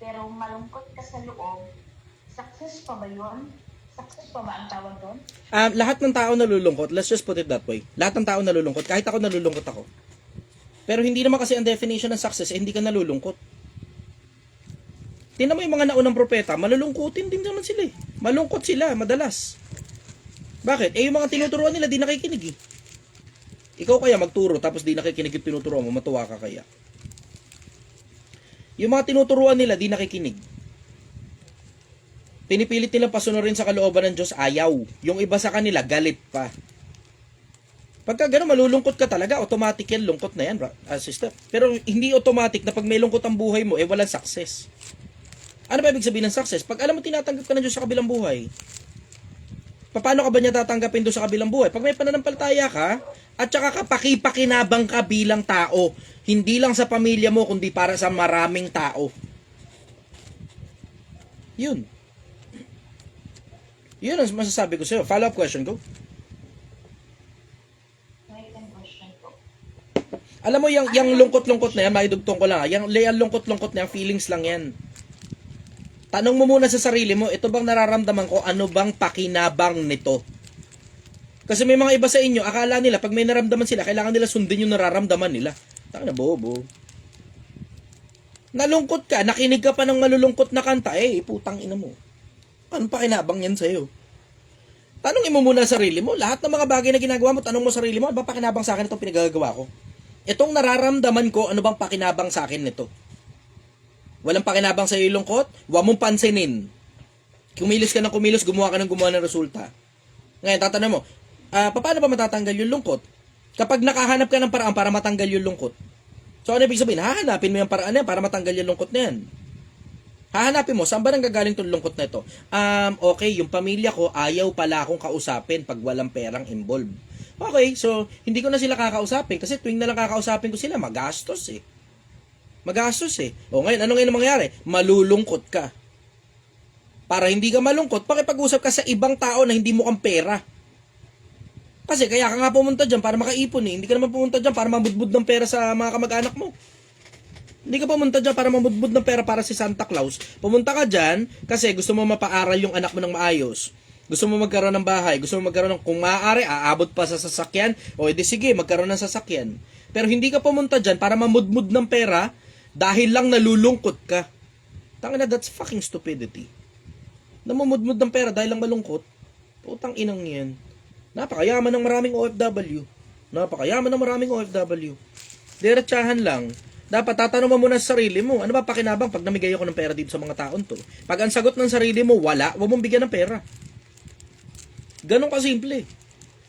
pero malungkot ka sa loob, success pa ba yun? Success pa ba ang tawag doon? Lahat ng tao nalulungkot, let's just put it that way. Lahat ng tao nalulungkot, kahit ako nalulungkot ako. Pero hindi naman kasi ang definition ng success, hindi ka nalulungkot. Tingnan mo yung mga naunang propeta, malulungkutin din naman sila eh. Malungkot sila, madalas. Bakit? Yung mga tinuturuan nila, di nakikinig eh. Ikaw kaya magturo, tapos di nakikinig yung tinuturuan mo, matuwa ka kaya. Yung mga tinuturuan nila, di nakikinig. Pinipilit nilang pasunurin sa kalooban ng Diyos, ayaw. Yung iba sa kanila, galit pa. Pagka gano'n, malulungkot ka talaga, automatic yan, lungkot na yan, sister. Pero hindi automatic na pag may lungkot ang buhay mo, walang success. Ano ba ibig sabihin ng success? Pag alam mo tinatanggap ka ng Diyos sa kabilang buhay, paano ka ba niya tatanggapin doon sa kabilang buhay? Pag may pananampalataya ka, at saka ka pakipakinabang ka bilang tao, hindi lang sa pamilya mo, kundi para sa maraming tao. Yun. Yun ang masasabi ko sa'yo. Follow-up question ko. Alam mo, yung lungkot-lungkot na yan, maidugtong ko lang. Yung lungkot-lungkot na yan, feelings lang yan. Tanong mo muna sa sarili mo, ito bang nararamdaman ko, ano bang pakinabang nito? Kasi may mga iba sa inyo, akala nila, pag may naramdaman sila, kailangan nila sundin yung nararamdaman nila. Tanga na, bobo. Nalungkot ka, nakinig ka pa ng malulungkot na kanta, putang ina mo. Ano pakinabang yan sa'yo? Tanongin mo muna sa sarili mo, lahat ng mga bagay na ginagawa mo, tanong mo sa sarili mo, ano ba pakinabang sa akin itong pinagagawa ko? Itong nararamdaman ko, ano bang pakinabang sa akin nito? Walang pakinabang sa iyo yung lungkot, huwag mong pansinin. Kumilos ka ng kumilos, gumawa ng resulta. Ngayon, tatanong mo, paano ba matatanggal yung lungkot? Kapag nakahanap ka ng paraan para matanggal yung lungkot. So, ano ibig sabihin? Hahanapin mo yung paraan na yan para matanggal yung lungkot na yan. Hahanapin mo, saan ba nanggagaling itong lungkot na ito? Okay, yung pamilya ko, ayaw pala akong kausapin pag walang perang involved. Okay, so, hindi ko na sila kakausapin kasi tuwing na lang kakausapin ko sila, magastos eh. O ngayon, ano ngayon mangyayari? Malulungkot ka. Para hindi ka malungkot, pakipag-usap ka sa ibang tao na hindi mo kang pera. Kasi kaya ka nga pumunta dyan para makaipon eh. Hindi ka naman pumunta dyan para mamudbud ng pera sa mga kamag-anak mo. Hindi ka pumunta dyan para mamudbud ng pera para si Santa Claus. Pumunta ka dyan kasi gusto mo mapaaral yung anak mo ng maayos. Gusto mo magkaroon ng bahay. Gusto mo magkaroon ng, kung maaari, aabot pa sa sasakyan. O edi sige, magkaroon ng sasakyan. Pero hindi ka pumunta dyan para mamudmud ng pera dahil lang nalulungkot ka. Tangina, that's fucking stupidity. Namumudmud ng pera dahil lang malungkot. Putang inang yan. Napakayaman ng maraming OFW. Diretsahan lang. Dapat tatanong mo muna sa sarili mo, ano ba pakinabang pag namigay ako ng pera dito sa mga taon to? Pag ang sagot ng sarili mo, wala, huwag mong bigyan ng pera. Ganon kasimple.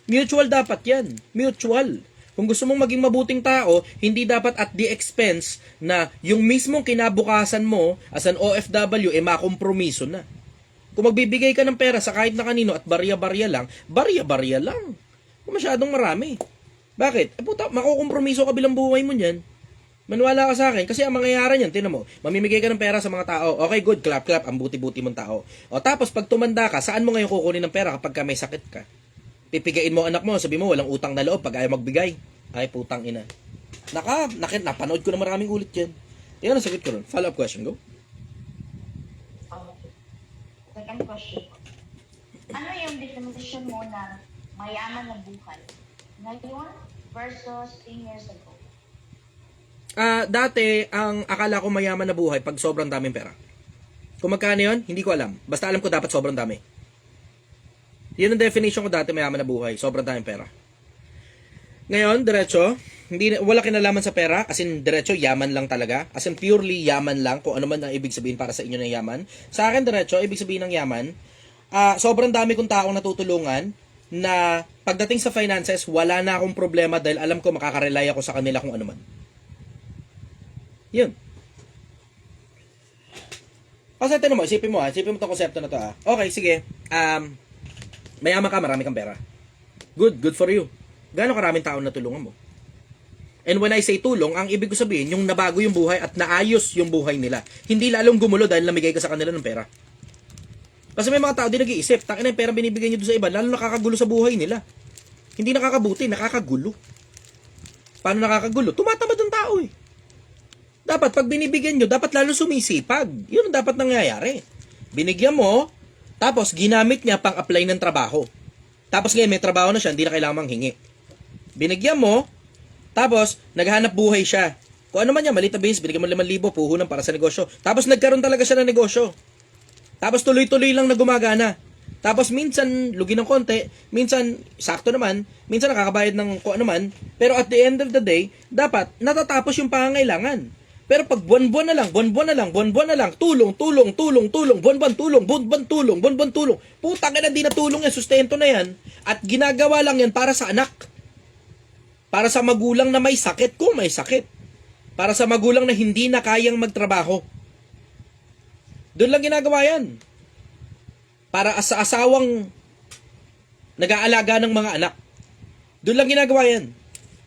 Mutual dapat yan. Mutual. Kung gusto mong maging mabuting tao, hindi dapat at the expense na yung mismong kinabukasan mo as an OFW makompromiso na. Kung magbibigay ka ng pera sa kahit na kanino at barya-barya lang, kung masyadong marami. Bakit? Puta, makukompromiso ka bilang buhay mo niyan. Maniwala ka sa akin, kasi ang mangyayari niyan, tinan mo, mamimigay ka ng pera sa mga tao, okay, good, clap, ang buti-buti mong tao. O tapos, pag tumanda ka, saan mo ngayon kukunin ng pera kapag may sakit ka? Pipigain mo anak mo, sabi mo, walang utang na loob pag ayaw magbigay. Ay, putang ina. Napanood ko na maraming ulit yan. Yan ang sagot ko ron. Follow-up question, go. Second question. Ano yung definition mo na mayaman na buhay ngayon versus 10 years ago? Dati, ang akala ko mayaman na buhay pag sobrang daming pera. Kung magkano yun, hindi ko alam. Basta alam ko dapat sobrang dami. Yun ang definition ko dati, mayaman na buhay. Sobrang daming pera. Ngayon, diretso, wala kinalaman sa pera, as in, diretso, yaman lang talaga. As in, purely yaman lang, kung ano man ang ibig sabihin para sa inyo ng yaman. Sa akin, diretso, ibig sabihin ng yaman, sobrang dami kong taong natutulungan na pagdating sa finances, wala na akong problema dahil alam ko makakarely ako sa kanila kung ano man. Yun. Kasi ito mo, isipin mo itong konsepto na to Okay, sige. Mayaman ka, marami kang pera. Good for you. Gaano karaming tao na tulungan mo? And when I say tulong, ang ibig ko sabihin, yung nabago yung buhay at naayos yung buhay nila. Hindi lalong gumulo dahil namigay ka sa kanila ng pera. Kasi may mga tao din nag-iisip, takin na yung pera binibigay nyo doon sa iba, lalo nakakagulo sa buhay nila. Hindi nakakabuti, nakakagulo. Paano nakakagulo? Tumatamad ang tao Dapat pag binibigyan nyo, dapat lalo sumisipag. Yun ang dapat nangyayari. Binigyan mo, tapos ginamit niya pang apply ng trabaho. Tapos ngayon may trabaho na siya, hindi na kailangan manghingi. Binigyan mo, tapos naghahanap buhay siya. Kung ano man yan, maliit na business, binigyan mo 5,000, puhunan para sa negosyo. Tapos nagkaroon talaga siya ng negosyo. Tapos tuloy-tuloy lang na gumagana. Tapos minsan, lugi ng konti, minsan, sakto naman, minsan nakakabayad ng kung ano man, pero at the end of the day, dapat natatapos yung pangangailangan. Pero pag buwan-buwan na lang, tulong, buwan-buwan tulong, putang ina, di na tulong yan, sustento na yan, at ginagawa lang yan para sa anak. Para sa magulang na may sakit, kung may sakit. Para sa magulang na hindi na kayang magtrabaho. Doon lang ginagawa yan. Para sa asawang nag-aalaga ng mga anak. Doon lang ginagawa yan.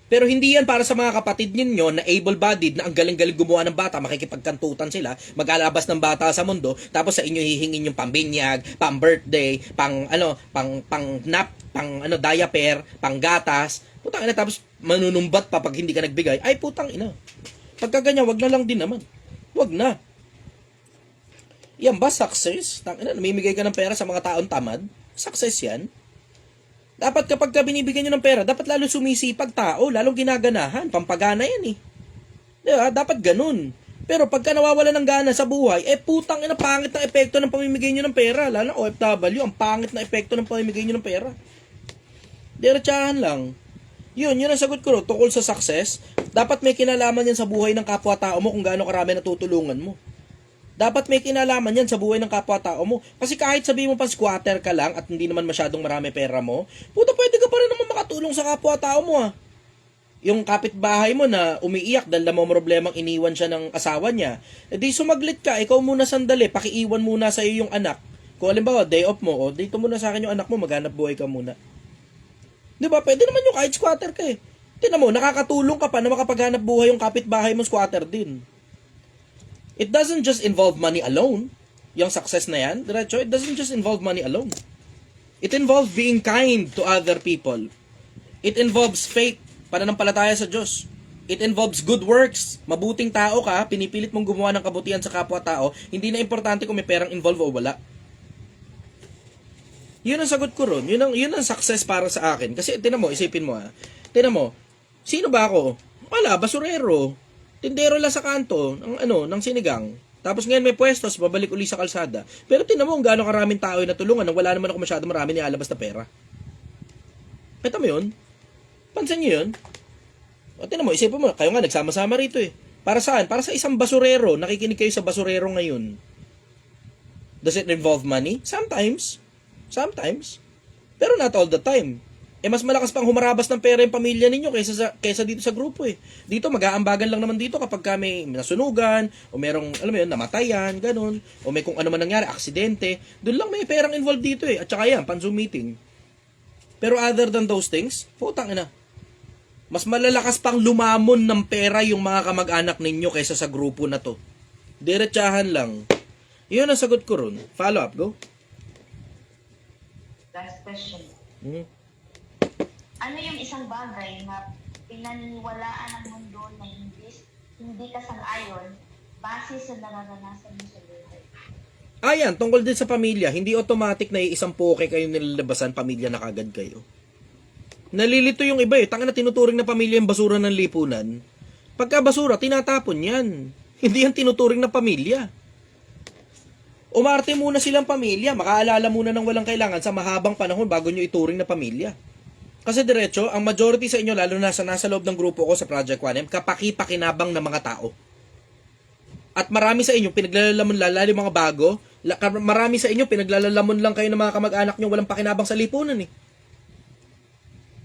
Pero hindi yan para sa mga kapatid ninyo na able-bodied na ang galing-galing gumawa ng bata, makikipagkantutan sila, mag-alabas ng bata sa mundo, tapos sa inyo hihingin yung pambinyag, pang-birthday, pang nap, diaper, pang gatas. Putang ina, tapos manunumbat pa pag hindi ka nagbigay. Ay, putang ina. Pagka ganyan, wag na lang din naman. Wag na. Yan ba success? Tangina, namimigay ka ng pera sa mga taong tamad? Success yan. Dapat kapag ka binibigyan nyo ng pera, dapat lalo sumisipag tao, lalong ginaganahan. Pampagana yan eh. Diba? Dapat ganun. Pero pagka nawawala ng gana sa buhay, putang ina, pangit ng epekto ng pamimigay nyo ng pera. Lalo ng OFW, ang pangit na epekto ng pamimigay nyo ng pera. Diretsahan lang. Yun ang sagot ko tungkol sa success. Dapat may kinalaman yan sa buhay ng kapwa-tao mo kung gaano karami natutulungan mo. Dapat may kinalaman yan sa buhay ng kapwa-tao mo. Kasi kahit sabihin mo pa squatter ka lang at hindi naman masyadong marami pera mo, puta, pwede ka pa rin naman makatulong sa kapwa-tao mo ah. Yung kapitbahay mo na umiiyak dahil na mo problemang iniwan siya ng asawa niya, di sumaglit ka, ikaw muna sandali, pakiiwan muna sa iyo yung anak. Kung halimbawa, day off mo, dito muna sa akin yung anak mo, maghanap buhay ka muna. Di ba? Pwede naman yung kahit squatter ka eh. Tingnan mo, nakakatulong ka pa na makapaghanap buhay yung kapitbahay mo, squatter din. It doesn't just involve money alone. Yung success na yan, diretso, it doesn't just involve money alone. It involves being kind to other people. It involves faith, pananampalataya sa Diyos. It involves good works. Mabuting tao ka, pinipilit mong gumawa ng kabutihan sa kapwa-tao, hindi na importante kung may perang involved o wala. Yun ang sagot ko ron. Yun ang success para sa akin. Kasi tinan mo, isipin mo Tinan mo, sino ba ako? Wala, basurero. Tindero lang sa kanto ng sinigang. Tapos ngayon may pwestos, babalik uli sa kalsada. Pero tinan mo kung gaano karaming tao yung natulungan nang wala naman ako masyado marami nilalabas na pera. Kita mo yun? Pansin nyo yun? O tinan mo, isipin mo, kayo nga nagsama-sama rito eh. Para saan? Para sa isang basurero. Nakikinig kayo sa basurero ngayon. Does it involve money? Sometimes. Pero not all the time. Mas malakas pang humarabas ng pera yung pamilya ninyo kaysa dito sa grupo eh. Dito mag-aambagan lang naman dito kapag may nasunugan o merong, alam mo yun, namatayan, ganun, o may kung ano man nangyari, aksidente, doon lang may perang involved dito eh. At saka yan, pan-Zoom meeting. Pero other than those things, putang ina. Mas malalakas pang lumamon ng pera yung mga kamag-anak ninyo kaysa sa grupo na to. Diretsahan lang. Yun ang sagot ko ron. Follow up, go. Last question. Ano yung isang bagay na pinaniniwalaan ng mundo na hindi ka sang-ayon base sa nararanasan mo sa buhay? Ayan, tungkol din sa pamilya, hindi automatic na isang poke kayo nilalabasan, pamilya na kagad kayo. Nalilito yung iba eh, tanga na tinuturing na pamilya yung basura ng lipunan. Pagka basura, tinatapon yan. Hindi yan tinuturing na pamilya. Umarte muna silang pamilya, makaalala muna ng walang kailangan sa mahabang panahon bago nyo ituring na pamilya. Kasi diretso, ang majority sa inyo, lalo na sa nasa loob ng grupo ko sa Project 1M, kapaki-pakinabang ng mga tao. At marami sa inyo, pinaglalalamon lalo yung mga bago, marami sa inyo, pinaglalalamon lang kayo ng mga kamag-anak nyo, walang pakinabang sa lipunan eh.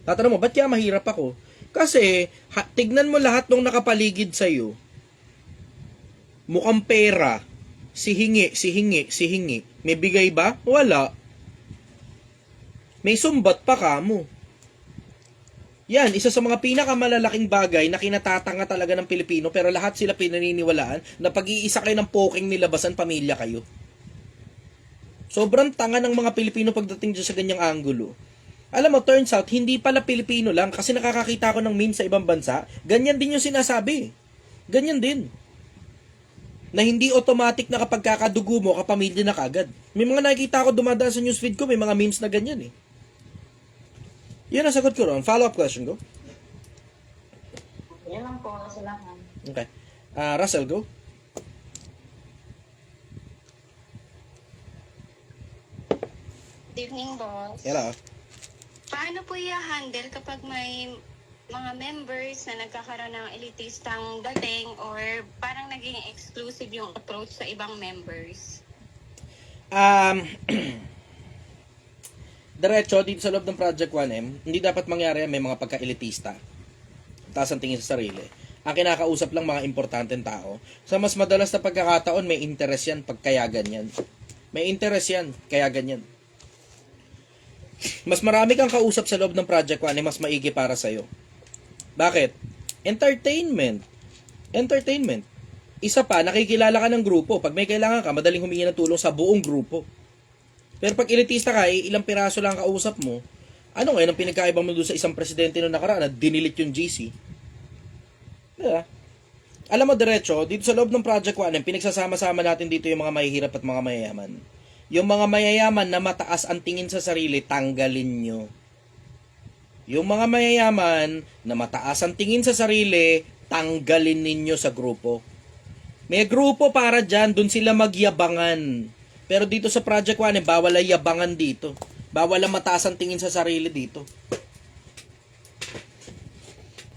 Tatanong mo, ba't kaya mahirap ako? Kasi, tignan mo lahat ng nakapaligid sa'yo. Mukhang pera, sihingi. May bigay ba? Wala. May sumbat pa ka mo. Yan, isa sa mga pinakamalalaking bagay na kinatatanga talaga ng Pilipino pero lahat sila pinaniniwalaan na pag-iisa kayo ng poking nilabasan, pamilya kayo. Sobrang tanga ng mga Pilipino pagdating dyan sa ganyang anggulo. Alam mo, turns out, hindi pala Pilipino lang kasi nakakakita ko ng meme sa ibang bansa, ganyan din yung sinasabi. Ganyan din. na hindi automatic na kapag kakadugo mo, kapamilya na kagad. May mga nakikita ako dumadaan sa newsfeed ko, may mga memes na ganyan eh. Yan ang sagot ko ron. Follow-up question ko. Yan lang po, salamat. Okay. Russell, go. Good evening, boss. Hello. Paano po i-handle kapag may mga members na nagkakaroon ng elitistang dating or parang naging exclusive yung approach sa ibang members? Diretso, dito sa loob ng Project 1M, hindi dapat mangyari may mga pagka-elitista. Taas ang tingin sa sarili. Ang kinakausap lang mga importanteng tao. Sa mas madalas na pagkakataon, may interest yan, pagkaya ganyan. May interest yan, kaya ganyan. Mas marami kang kausap sa loob ng Project 1M, mas maigi para sa'yo. Bakit? Entertainment. Entertainment. Isa pa, nakikilala ka ng grupo. Pag may kailangan ka, madaling humingi ng tulong sa buong grupo. Pero pag elitista ka, ilang piraso lang kausap mo, ano ngayon ang pinagkaiba mo doon sa isang presidente noong nakaraan na dinilit yung GC? Diba? Alam mo, diretso, dito sa loob ng Project 1M, pinagsasama-sama natin dito yung mga mahihirap at mga mayayaman. Yung mga mayayaman na mataas ang tingin sa sarili, tanggalin nyo. Yung mga mayayaman na mataas ang tingin sa sarili, tanggalin ninyo sa grupo. May grupo para dyan, dun sila magyabangan. Pero dito sa Project 1, bawal ang yabangan dito. Bawal ang mataas ang tingin sa sarili dito.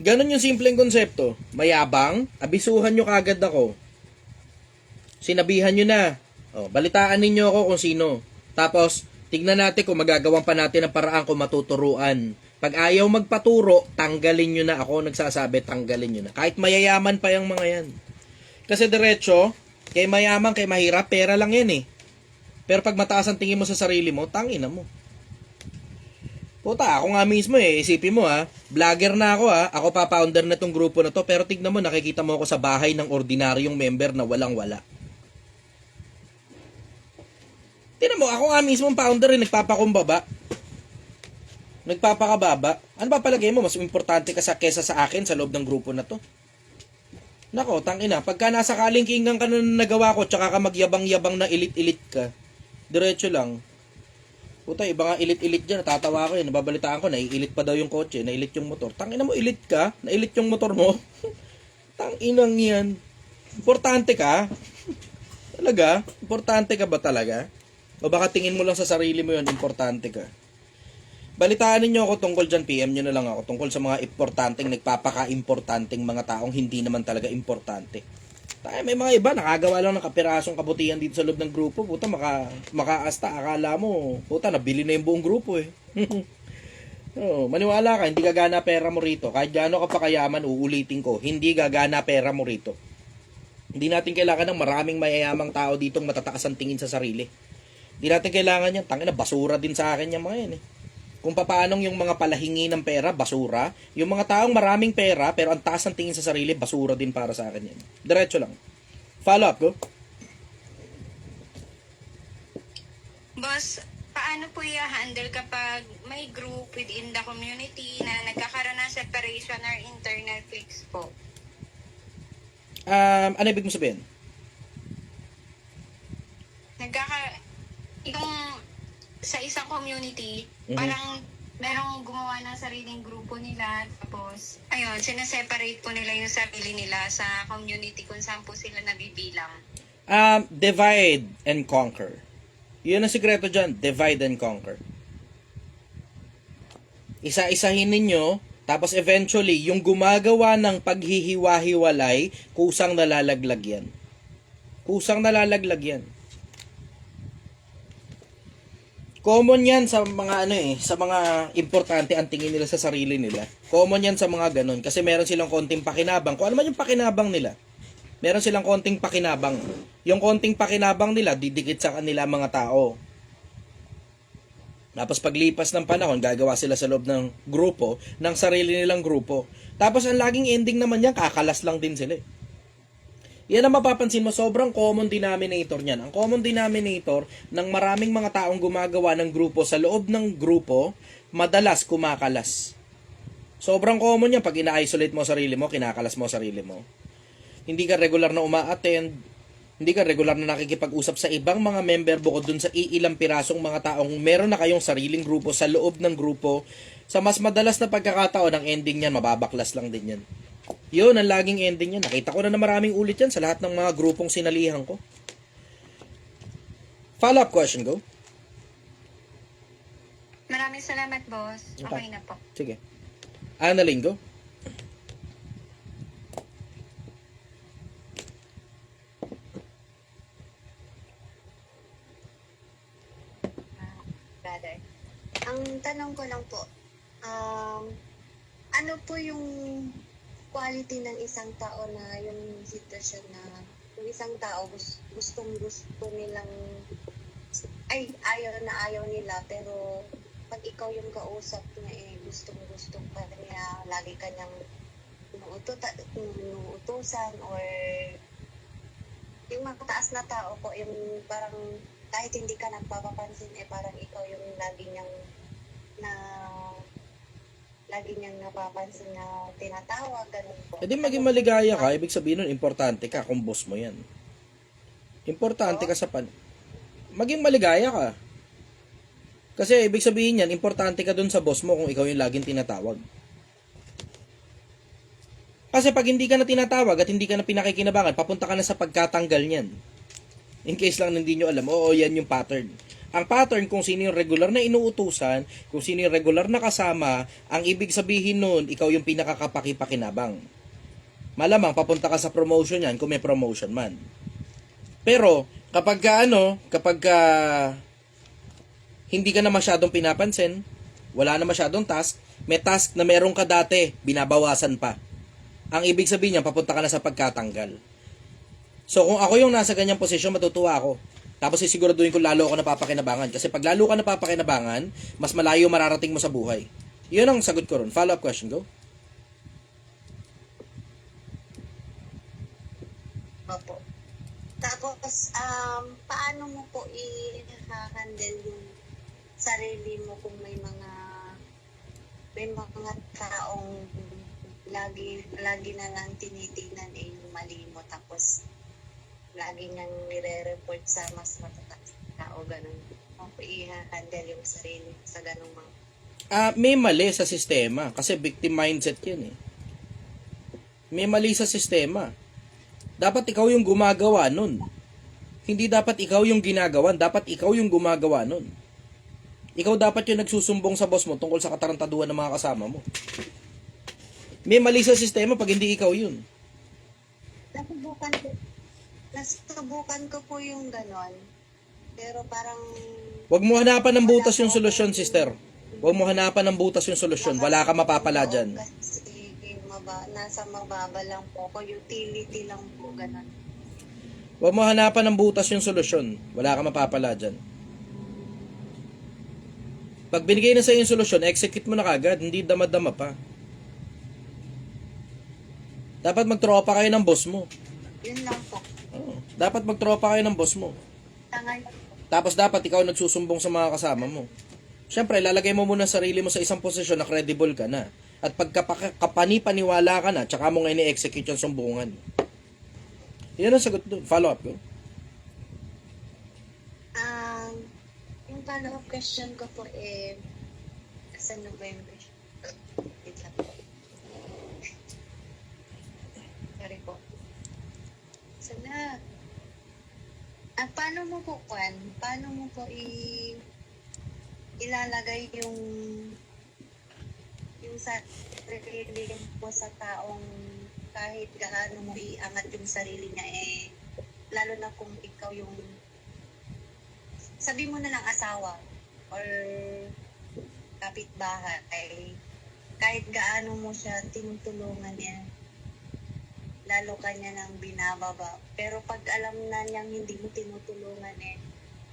Ganon yung simpleng konsepto. Mayabang, abisuhan nyo kagad ako. Sinabihan nyo na. Balitaan ninyo ako kung sino. Tapos, tignan natin kung magagawan pa natin ang paraan kung matuturuan. Pag ayaw magpaturo, tanggalin nyo na ako. Nagsasabi, tanggalin nyo na. Kahit mayayaman pa yung mga yan. Kasi diretso, kay mayaman, kay mahirap, pera lang yan eh. Pero pag mataas ang tingin mo sa sarili mo, tangina mo. Puta, ako nga mismo eh. Isipin mo vlogger na ako Ako pa founder na tong grupo na to. Pero tignan mo, nakikita mo ako sa bahay ng ordinaryong member na walang-wala. Tignan mo, ako nga mismo founder nagpapakumbaba. Nagpapakababa. Ano ba palagay mo? Mas importante ka kesa sa akin sa loob ng grupo na to? Nako, tangina. Pagka nasa kalingkingan ka na nagawa ko, tsaka ka magyabang-yabang na ilit-ilit ka, diretso lang. Puta, iba nga ilit-ilit dyan. Natatawa ko yun. Nababalitaan ko, naiilit pa daw yung kotse, nailit yung motor. Tangina mo, ilit ka? Nailit yung motor mo? Tanginang yan. Importante ka? Talaga? Importante ka ba talaga? O baka tingin mo lang sa sarili mo yun, importante ka? Balitaan niyo ako tungkol dyan, PM nyo na lang ako tungkol sa mga importanteng, nagpapaka-importanteng mga taong hindi naman talaga importante. Tayo, may mga iba, nakagawa lang ng kapirasong kabutihan dito sa loob ng grupo. Puta, makaasta, akala mo, puta, nabili na yung buong grupo eh. Maniwala ka, hindi gagana pera mo rito. Kahit gaano ka pa kayaman, uulitin ko, hindi gagana pera mo rito. Hindi natin kailangan ng maraming mayayamang tao ditong matataas ang tingin sa sarili. Hindi natin kailangan yan. Tangina, basura din sa akin yung mga yan eh. Kung paanong yung mga palahingi ng pera, basura. Yung mga taong maraming pera, pero ang taas ng tingin sa sarili, basura din para sa akin yan. Diretso lang. Follow up, go. Boss, paano po i-handle kapag may group within the community na nagkakaroon ng separation or internal cliques po? Ano ibig mo sabihin? Yung sa isang community, parang merong gumawa ng sariling grupo nila, tapos, ayun, sinaseparate po nila yung sarili nila sa community kung saan po sila nabibilang. Divide and conquer. Yun ang sikreto dyan, divide and conquer. Isa-isahin ninyo, tapos eventually, yung gumagawa ng paghihiwa-hiwalay, kusang nalalaglag yan. Kusang nalalaglag yan. Common yan sa mga sa mga importante ang tingin nila sa sarili nila. Common yan sa mga ganun kasi meron silang konting pakinabang. Kung ano man yung pakinabang nila, meron silang konting pakinabang. Yung konting pakinabang nila, didikit sa kanila mga tao. Tapos paglipas ng panahon, gagawa sila sa loob ng grupo, ng sarili nilang grupo. Tapos ang laging ending naman yan, kakalas lang din sila. Yan ang mapapansin mo, sobrang common denominator niyan. Ang common denominator ng maraming mga taong gumagawa ng grupo sa loob ng grupo, madalas kumakalas. Sobrang common yan pag ina-isolate mo sarili mo, kinakalas mo sarili mo. Hindi ka regular na uma-attend, hindi ka regular na nakikipag-usap sa ibang mga member bukod dun sa iilang pirasong mga taong meron na kayong sariling grupo sa loob ng grupo, sa mas madalas na pagkakataon, ang ending niyan, mababaklas lang din yan. Yun, ang laging ending yan. Nakita ko na maraming ulit yan sa lahat ng mga grupong sinalihan ko. Follow-up question, go. Maraming salamat, boss. Okay na po. Sige. Annalyn, go. Brother. Ang tanong ko lang po, ano po yung quality ng isang tao na yung sitwasyon na yung isang tao gusto nilang ayaw nila pero pag ikaw yung kausap niya gusto pa niya lagi kanyang inuutusan or yung mataas na tao po yung parang kahit hindi ka nagpapapansin parang ikaw yung lagi niyang napapansin na tinatawag, ganun po. E di maging maligaya ka, ibig sabihin nun, importante ka kung boss mo yan. Importante ka sa maging maligaya ka. Kasi ibig sabihin yan, importante ka dun sa boss mo kung ikaw yung laging tinatawag. Kasi pag hindi ka na tinatawag at hindi ka na pinakikinabangan, papunta ka na sa pagkatanggal niyan. In case lang hindi nyo alam, oo, yan yung pattern. Ang pattern, kung sino yung regular na inuutusan, kung sino yung regular na kasama, ang ibig sabihin nun, ikaw yung pinakakapakipakinabang. Malamang, papunta ka sa promotion yan, kung may promotion man. Pero, kapag hindi ka na masyadong pinapansin, wala na masyadong task, may task na meron ka dati, binabawasan pa. Ang ibig sabihin niya, papunta ka na sa pagkatanggal. So, kung ako yung nasa ganyang posisyon, matutuwa ako. Tapos sisiguraduhin ko lalo ako napapakinabangan. Kasi pag lalo ka napapakinabangan, mas malayo mararating mo sa buhay. Yun ang sagot ko ron. Follow-up question, go. Opo. Tapos, paano mo po i-handle yung sarili mo kung may mga taong lagi na lang tinitingnan yung mali mo tapos lagi niyang nire-report sa mas matataas na tao, ganun. Paano po i-handle yung sarili sa ganung mga May mali sa sistema. Kasi victim mindset yan eh. May mali sa sistema. Dapat ikaw yung gumagawa nun. Hindi dapat ikaw yung ginagawan. Dapat ikaw yung gumagawa nun. Ikaw dapat yung nagsusumbong sa boss mo tungkol sa katarantaduhan ng mga kasama mo. May mali sa sistema pag hindi ikaw yun. Nasubukan ko po yung ganon. Pero parang Huwag mo hanapan ng butas yung solusyon, sister. Huwag mo hanapan ng butas yung solusyon. Wala ka mapapala dyan. kasi nasa mababa lang po ko, utility lang po, ganon. Huwag mo hanapan ng butas yung solusyon. Wala ka mapapala dyan. Pag binigay na sa yung solusyon, execute mo na kagad. Hindi dama-dama pa. Dapat magtropa kayo ng boss mo. Yun lang po. Dapat magtropa kayo ng boss mo. Tangan Tapos dapat ikaw nagsusumbong sa mga kasama mo. Siyempre, lalagay mo muna sarili mo sa isang posisyon na credible ka na. At pagka kapani-paniwala ka na, tsaka mo nga ini-execute yung sumbungan. Yan ang sagot doon. Follow up ko. Yung follow-up question ko po sa November. Wait lang po. Sorry po. Sana, paano mo po ilalagay yung sarili mo sa taong kahit gaano mo iangat yung sarili niya lalo na kung ikaw yung sabi mo na ng asawa or kapitbahay kahit gaano mo siya tinutulungan niya lalo ka niya nang binababa pero pag alam na niyang hindi mo tinutulungan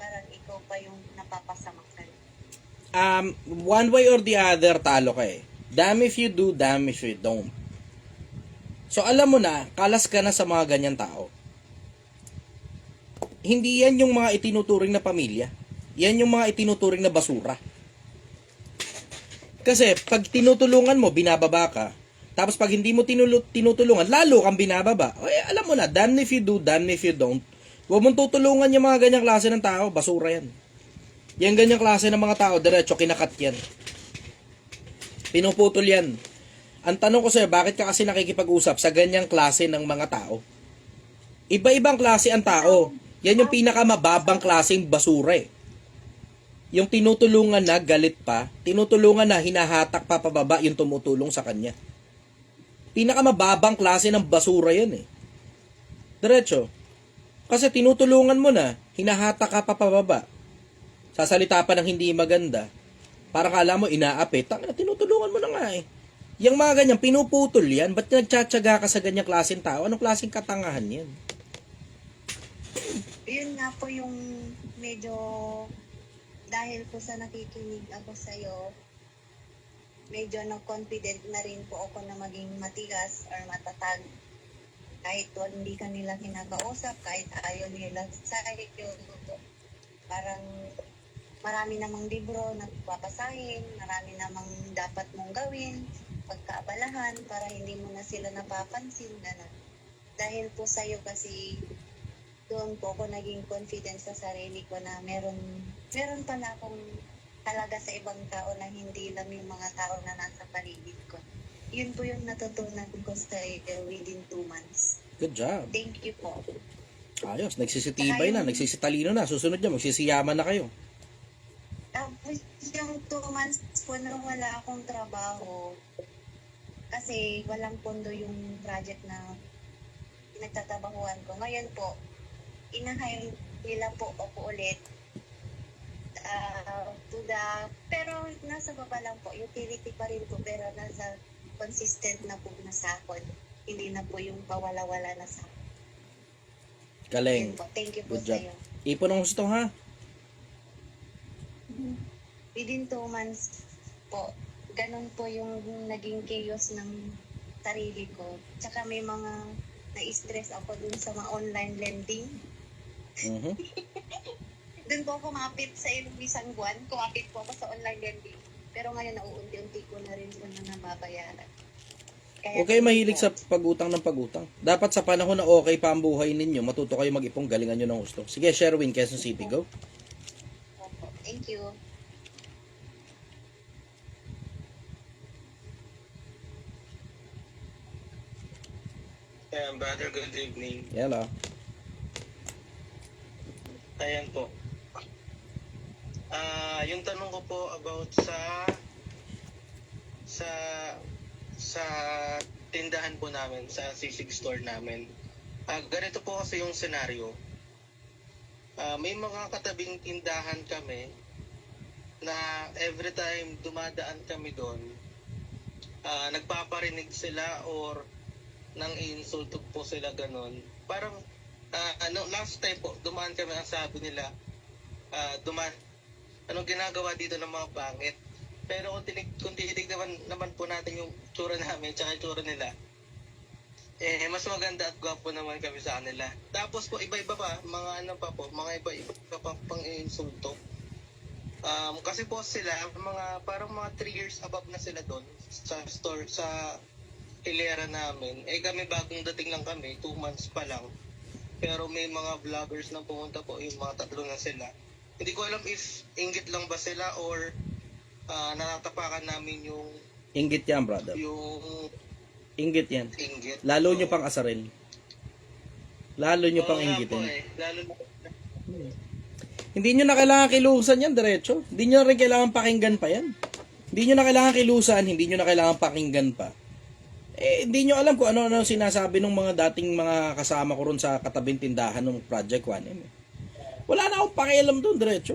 parang ikaw pa yung napapasama ka. One way or the other, talo ka eh. Damn if you do, damn if you don't. So, alam mo na, kalas ka na sa mga ganyan tao. Hindi yan yung mga itinuturing na pamilya. Yan yung mga itinuturing na basura. Kasi, pag tinutulungan mo, binababa ka. Tapos, pag hindi mo tinutulungan, lalo kang binababa. Alam mo na, damn if you do, damn if you don't. Huwag mong tutulungan yung mga ganyang klase ng tao. Basura yan. Yung ganyang klase ng mga tao, diretso, kinakat yan. Pinuputol yan. Ang tanong ko sa'yo, bakit ka kasi nakikipag-usap sa ganyang klase ng mga tao? Iba-ibang klase ang tao. Yan yung pinakamababang klaseng basura eh. Yung tinutulungan na galit pa, tinutulungan na hinahatak pa pababa yung tumutulong sa kanya. Pinakamababang klase ng basura yan eh. Diretso. Kasi tinutulungan mo na, hinahatak ka pa pababa. Sasalita pa ng hindi maganda. Parang kala mo inaapit, tinutulungan mo na nga eh. Yung mga ganyan, pinuputol yan. Ba't nagtsatsaga ka sa ganyang klaseng tao? Anong klaseng katangahan yan? Yun nga po yung medyo, dahil po sa nakikinig ako sa'yo, medyo confident na rin po ako na maging matigas or matatag. Kahit hindi ka nila kinakausap, kahit ayaw nila sa iyo, parang marami namang libro na papasahin, marami namang dapat mong gawin, pagkaabalahan para hindi mo na sila napapansin. Ganun. Dahil po sa'yo kasi doon po ako naging confident sa sarili ko na meron pala akong talaga sa ibang tao na hindi lang yung mga tao na nasa paligid ko. Yun po yung natutunan ko sa within 2 months. Good job. Thank you po. Ayos, nagsisitibay na, nagsisitalino na. Susunod niya, magsisiyaman na kayo. Tapos yung 2 months po na wala akong trabaho kasi walang pondo yung project na pinagtatabahuan ko. Ngayon po, inahay nila po ako ulit pero nasa baba lang po, utility pa rin po pero nasa consistent na po na sahod. Hindi na po yung pawala-wala na sahod. Galing. Yun po. Thank you po Good job. sa'yo. Ipon ang gusto ha. Within 2 months po, ganun po yung naging chaos ng sarili ko. Tsaka may mga na-stress ako dun sa mga online lending. Mhm. Doon po ako kumapit sa isang buwan. Kumapit po ako sa online lending. Pero ngayon, nauunti-unti ko na rin po na nababayaran. Kaya Okay, mahilig sa pag-utang ng pag-utang. Dapat sa panahon na okay pa ang buhay ninyo, matuto kayo mag-ipong, galingan nyo ng gusto. Sige, Sherwin, Quezon City, go. Opo. Thank you. Brother, good evening. Yala. Ayan po. Yung tanong ko po about sa tindahan po namin, sa sisig store namin. Ganito po kasi yung senaryo. May mga katabing tindahan kami na every time dumadaan kami doon, nagpaparinig sila or nang insultog po sila ganon. Parang last time po, dumaan kami, ang sabi nila, anong ginagawa dito ng mga pangit. Pero kung titig naman po natin yung tsura namin tsaka yung tsura nila, mas maganda at gwapo naman kami sa kanila. Tapos po, iba-iba pa, mga iba-iba pa pang insulto. Kasi po sila, parang mga 3 years above na sila doon sa store, sa hilera namin. Kami bagong dating lang kami, 2 months pa lang. Pero may mga vloggers na pumunta po, yung mga 3 na sila. Hindi ko alam if inggit lang ba sila or natatapakan namin yung Inggit yan, brother. Inggit yan. inggit. Lalo nyo pang asaril. Lalo nyo pang Oo nga po inggitin. Lalo na Hindi nyo na kailangan kilusan yan, diretso. Hindi nyo rin kailangan pakinggan pa yan. Hindi nyo na kailangan kilusan, hindi nyo na kailangan pakinggan pa. Hindi nyo alam kung ano sinasabi ng mga dating mga kasama ko ron sa katabing tindahan ng Project 1M. Wala na akong pakialam doon, diretso.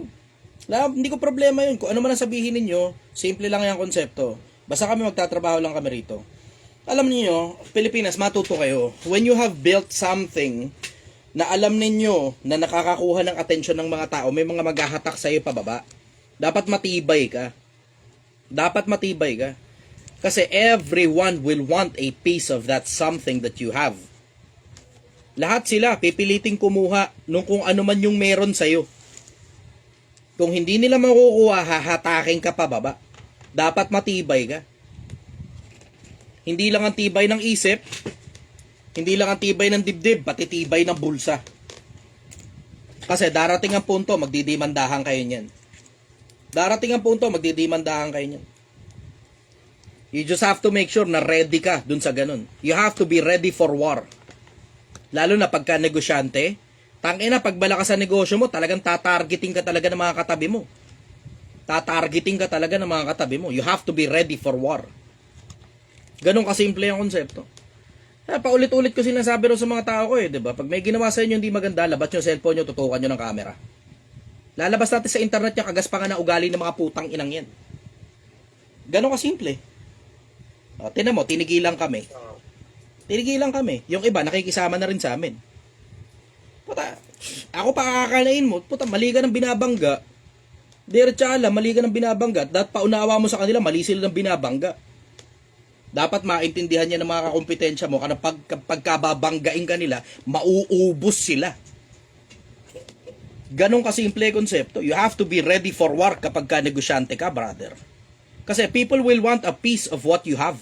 Hindi ko problema yun. Kung ano man ang sabihin ninyo, simple lang yung konsepto. Basta kami magtatrabaho lang kami rito. Alam niyo, Pilipinas, matuto kayo. When you have built something na alam ninyo na nakakakuha ng atensyon ng mga tao, may mga maghahatak sa'yo pababa. Dapat matibay ka. Dapat matibay ka. Kasi everyone will want a piece of that something that you have. Lahat sila pipiliting kumuha nung kung ano man yung meron sa'yo. Kung hindi nila makukuha, hahatakin ka pababa. Dapat matibay ka. Hindi lang ang tibay ng isip, hindi lang ang tibay ng dibdib, pati tibay ng bulsa. Kasi darating ang punto, magdidimandahan kayo niyan. Darating ang punto, magdidimandahan kayo niyan. You just have to make sure na ready ka dun sa ganun. You have to be ready for war. Lalo na pagka negosyante, tangina, pag malakas sa negosyo mo, talagang tatargeting ka talaga ng mga katabi mo. Tatargeting ka talaga ng mga katabi mo. You have to be ready for war. Ganun kasimple ang konsepto. Kaya paulit-ulit ko sinasabi rin sa mga tao ko di ba? Pag may ginawa sa inyo hindi maganda, labat yung cellphone nyo, tutukan nyo ng camera. Lalabas natin sa internet yung kagaspangan na ugali ng mga putang inang yan. Ganun kasimple. O, tinan mo, tinigilan kami. Tinigilan kami. Yung iba, nakikisama na rin sa amin. Puta, ako pa kakakalain mo, puta, mali ka ng binabangga. Diretsala, mali ka ng binabangga. Dapat paunawa mo sa kanila, mali sila ng binabangga. Dapat maintindihan niya ng mga kakompetensya mo kana pagkababanggain ka nila, mauubos sila. Ganong kasimple konsepto. You have to be ready for war kapag ka negosyante ka, brother. Kasi people will want a piece of what you have.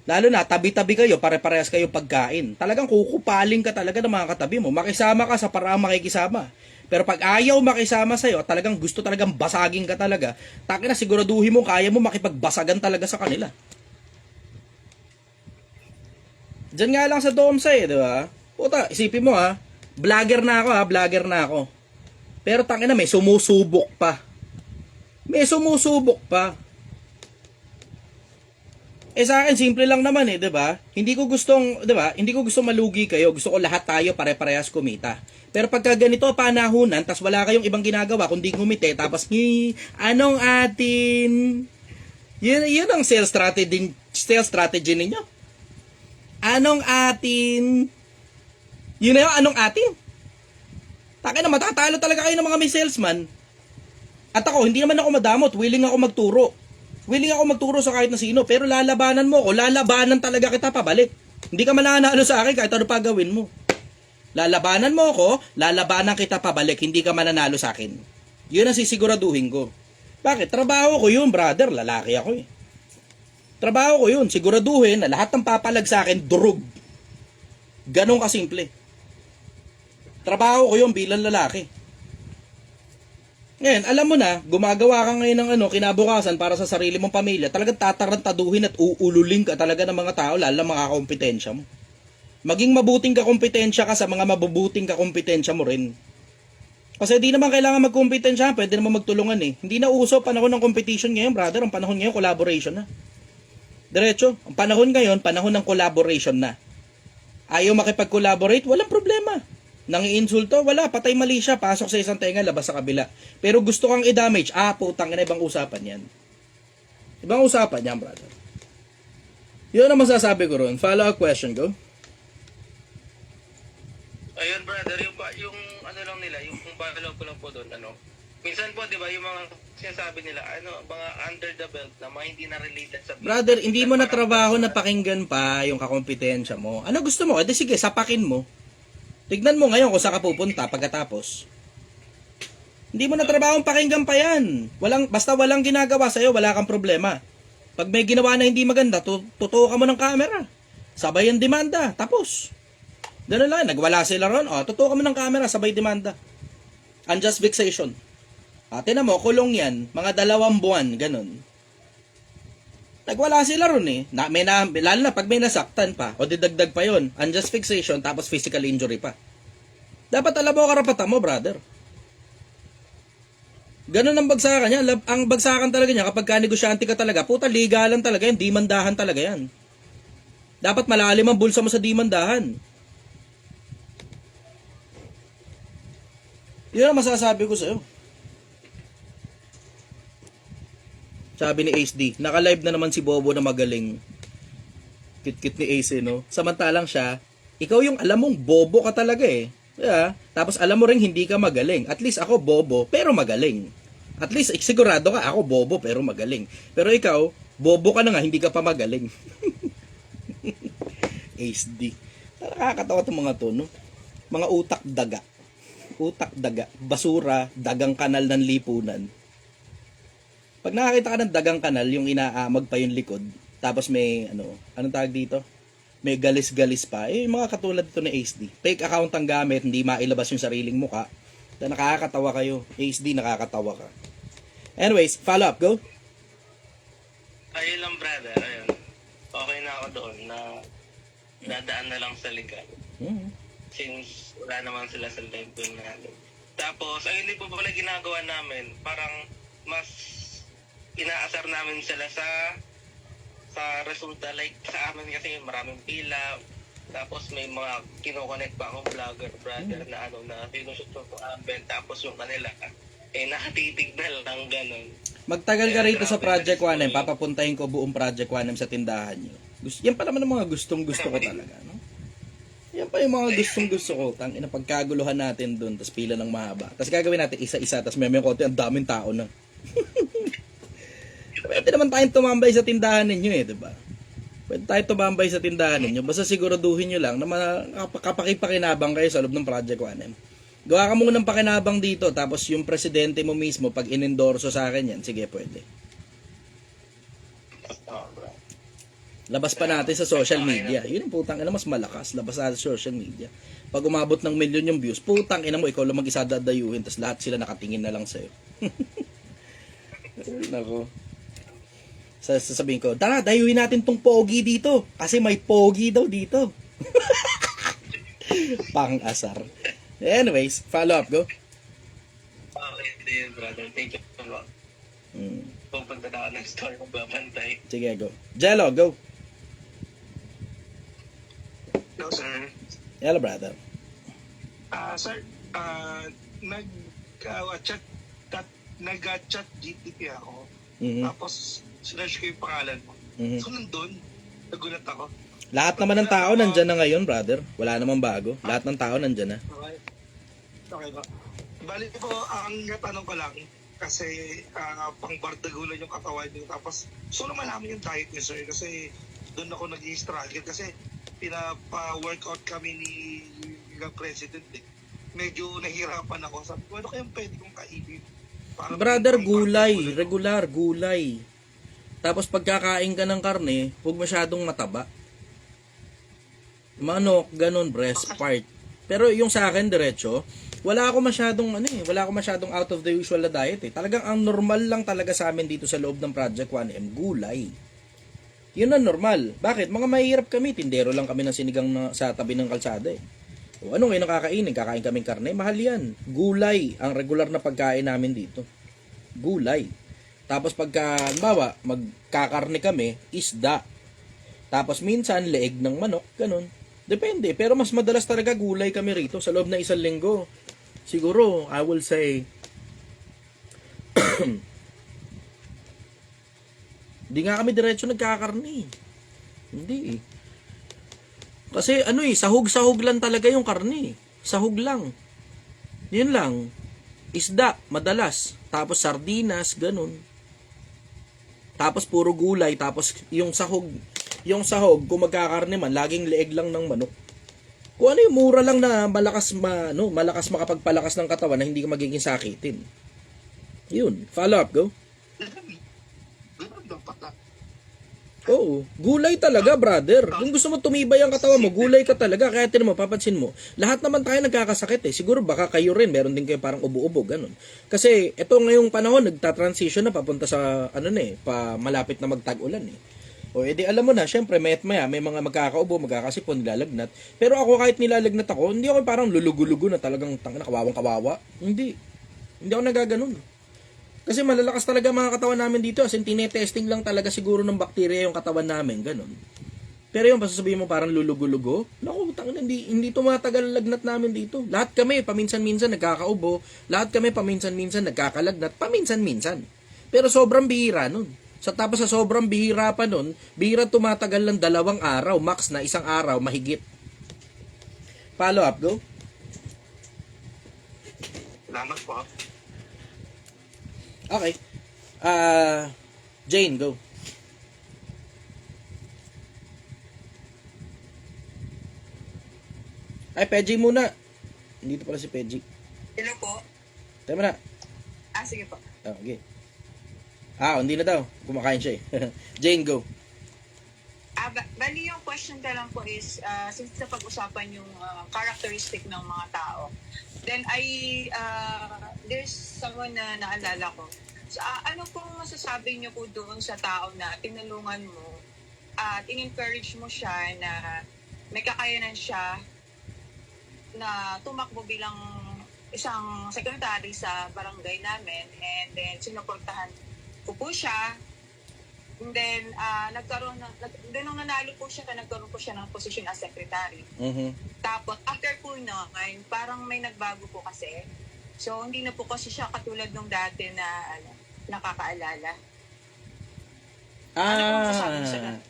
Lalo na, tabi-tabi kayo, pare-parehas kayo pagkain. Talagang kukupaling ka talaga ng mga katabi mo. Makisama ka sa paraang makikisama. Pero pag ayaw makisama sa'yo, talagang gusto talagang basagin ka talaga, taki na siguraduhin mo, kaya mo makipagbasagan talaga sa kanila. Diyan nga lang sa Domsa di ba? Puta, isipin mo vlogger na ako. Pero taki na, may sumusubok pa. Sa akin, simple lang naman di ba? Hindi ko gustong malugi kayo. Gusto ko lahat tayo pare-parehas kumita. Pero pagka ganito panahunan, tas wala kayong ibang ginagawa kundi ngumiti, tapos anong atin? Yun ang sales strategy ninyo. Anong atin? Yun na yun, anong atin? Taka na, matatalo talaga kayo ng mga may salesman. At ako, hindi naman ako madamot. Willing ako magturo sa kahit na sino. Pero lalabanan mo ko. Lalabanan talaga kita pabalik. Hindi ka mananalo sa akin kahit ano pa gawin mo. Lalabanan mo ko, lalabanan kita pabalik. Hindi ka mananalo sa akin. Yun ang sisiguraduhin ko. Bakit? Trabaho ko yun, brother. Lalaki ako Trabaho ko yun. Siguraduhin na lahat ng papalag sa akin, durug. Ganon kasimple. Trabaho ko yun bilang lalaki. Ngayon, alam mo na, gumagawa ka ngayon ng kinabukasan para sa sarili mong pamilya, talagang tatarantaduhin at uululing ka talaga ng mga tao, lalo mga kompetensya mo. Maging mabuting kakompetensya ka sa mga mabubuting kakompetensya mo rin. Kasi di naman kailangan magkompetensya, pwede naman magtulungan Hindi na uso panahon ng competition ngayon, brother. Ang panahon ngayon, collaboration na. Diretso, ang panahon ngayon, panahon ng collaboration na. Ayaw makipag-collaborate, walang problema. Nangiinsulto, wala, patay mali siya, pasok sa isang tenga, labas sa kabila. Pero gusto kang i-damage, putang ina, ibang usapan yan. Ibang usapan yan, brother. Yun ang masasabi ko ron. Follow-up question, go. Ayun, brother, yung ano lang nila, yung follow ko lang po doon, minsan po, di ba, yung mga sinasabi nila, mga under the belt na mga hindi na related sa... Brother, hindi mo na trabaho na pakinggan pa yung kakompetensya mo. Ano gusto mo? Edi sige, sapakin mo. Tignan mo ngayon kung saan ka pupunta pagkatapos. Hindi mo na trabahong pakinggan pa yan. Basta walang ginagawa sa'yo, wala kang problema. Pag may ginawa na hindi maganda, tutuo ka mo ng camera. Sabay ang demanda. Tapos. Ganun lang, nagwala sila ron. Tutuo ka mo ng camera, sabay demanda. Unjust vexation. Tinan mo, kulong yan. Mga 2 buwan, ganun. Nagwala sila ron lalo na pag may nasaktan pa, o didagdag pa yon, unjust vexation, tapos physical injury pa. Dapat alam mo karapatan mo, brother. Ganun ang bagsakan niya. Ang bagsakan talaga niya, kapag ka-negosyante ka talaga, puta, legalan talaga yan, dimandahan talaga yan. Dapat malalim ang bulsa mo sa dimandahan. Yun ang masasabi ko sa'yo. Sabi ni Ace D, naka-live na naman si Bobo na magaling. Kit-kit ni Ace, no? Samantalang siya, ikaw yung alam mong bobo ka talaga Yeah. Tapos alam mo rin hindi ka magaling. At least ako bobo, pero magaling. At least sigurado ka, ako bobo, pero magaling. Pero ikaw, bobo ka na nga, hindi ka pa magaling. Ace D. Nakakatawa itong mga to, no? Mga utak daga. Utak daga. Basura, dagang kanal ng lipunan. Pag nakakita ka ng dagang kanal, yung inaamag pa yung likod, tapos may, anong tawag dito? may galis-galis pa. Yung mga katulad dito na HD. Fake account ang gamit, hindi mailabas yung sariling muka. Nakakatawa kayo. HD, nakakatawa ka. Anyways, follow up, go. Ayun lang, brother. Ayun. Okay na ako doon na dadaan na lang sa legal. Since wala naman sila sa live doon natin. Tapos, ayun din po pala ginagawa namin. Parang mas inaasar namin sila sa resulta. Like sa amin kasi maraming pila. Tapos may mga kinoconnect pa akong vlogger, brother, na sinushoot ko amin. Tapos yung kanila, nakatitig na lang, ganun. Magtagal ka rito sa Grabe, Project 1M, guys. papapuntahin ko buong Project 1M sa tindahan nyo. Yan pa naman ang mga gustong gusto ko talaga, no? Yan pa yung mga gustong gusto ko. Tangina, pagkaguluhan natin dun, tas pila ng mahaba. Tas gagawin natin isa-isa, tas may konti, ang daming tao na. Pwede naman tayong tumambay sa tindahan ninyo eh, diba? Pwede tayo tumambay sa tindahan ninyo. Basta siguraduhin nyo lang na kapakipakinabang kayo sa loob ng Project 1M. Gawa ka muna ng pakinabang dito, tapos yung presidente mo mismo, pag inendorso sa akin yan, sige, pwede. Labas pa natin sa social media. Yun ang putang ina, mas malakas. Labas natin sa social media. Pag umabot ng milyon yung views, putang ina mo, ikaw lang mag-isa dadayuhin, tapos lahat sila nakatingin na lang sa'yo. Nako. Sasabihin ko, tara, dayuhin natin tong pogi dito. Kasi may pogi daw dito. Pang-asar. Anyways, follow up, go. Okay, yun, brother. Thank you so much. Pupunta na ako ng store kung babantay. Sige, go. Jello, go. Hello, sir. Hello, brother. Sir, nag-chat GPT ako. Mhm. Tapos, sinerge ko yung pangalan mo. Mhm. So, nandun, nagulat ako. Lahat naman ng tao nandyan na ngayon, brother. Wala namang bago. Lahat ng tao nandyan na. Okay. Okay ba? Bali po, ang tanong ko lang, kasi pang bardagulan yung katawan niyo. Tapos, gusto naman namin yung diet niyo, sir. Kasi, doon ako nag-i-struggle. Kasi, pinapa-workout kami ni President. Medyo nahihirapan ako. Sabi ko, ano kayong pwede kong kainin? Para Brother, pang gulay. bardagulan. Regular, gulay. Tapos pagkakain ka ng karne, huwag masyadong mataba. Manok, ganun, breast part. Pero yung sa akin, diretso, wala ako masyadong out of the usual na diet eh. Talagang ang normal lang talaga sa amin dito sa loob ng Project 1M, gulay. Yun ang normal. Bakit? Mga mahirap kami, tindero lang kami ng sinigang sa tabi ng kalsada eh. O ano ngayon nakakainin? Kakain kaming karne? Mahal yan. Gulay, ang regular na pagkain namin dito. Gulay. Tapos pagka, bawa, magkakarne kami, isda. Tapos minsan, leeg ng manok, ganun. Depende. Pero mas madalas talaga gulay kami rito sa loob ng isang linggo. Siguro, I will say, hindi nga kami diretso nagkakarne. Hindi eh. Kasi sahog-sahog lang talaga yung karne. Sahog lang. Yun lang. Isda, madalas. Tapos sardinas, ganun. Tapos puro gulay. Tapos yung sahog, kung magkakarne man, laging leeg lang ng manok. Kung ano yung mura lang na malakas makapagpalakas ng katawan na hindi ka magiging sakitin. Yun. Follow up, go. Ganun lang pala. Oo. Gulay talaga, brother. Kung gusto mo tumibay ang katawan mo, gulay ka talaga. Kaya tinan mo, papansin mo, lahat naman tayo nagkakasakit eh. Siguro baka kayo rin, meron din kayo parang ubo-ubo, ganun. Kasi ito ngayong panahon, nagta-transition na papunta sa, malapit na magtag-ulan eh. O edi alam mo na, syempre, maya may mga magkakaubo, magkakasipon, nilalagnat. Pero ako kahit nilalagnat ako, hindi ako parang lulugo-lugo na talagang kawawang-kawawa. Hindi. Hindi ako nagaganon. Kasi malalakas talaga mga katawan namin dito. As in, tinetesting lang talaga siguro ng bakterya yung katawan namin. Ganon. Pero yung sasabihin mo parang lulugo-lugo, naku, hindi tumatagal ang lagnat namin dito. Lahat kami, paminsan-minsan nagkakaubo. Lahat kami, paminsan-minsan nagkakalagnat. Paminsan-minsan. Pero sobrang bihira nun. Tapos sa sobrang bihira pa nun, bihira tumatagal ng 2 araw. Max na 1 araw, mahigit. Follow up, go. Salamat po. Okay. Jane, go. Ay, Peggy muna. Dito pala si Peggy. Hello po. Tayo mo na. Sige po. Okay. Hindi na daw. Kumakain siya eh. Jane, go. Bali yung question ka lang po is, since na pag-usapan yung characteristic ng mga tao, then there's someone na naalala ko. So, ano pong masasabi niyo po doon sa tao na tinulungan mo at in-encourage mo siya na may kakayanan siya na tumakbo bilang isang secretary sa barangay namin, and then sinuportahan ko po siya. And then, nung nanalo po siya, nagkaroon po siya ng position as secretary. Tapos, after po noon, parang may nagbago po kasi. So, hindi na po kasi siya katulad nung dati na nakakaalala. Ano pong masasabi niyo sa ganun?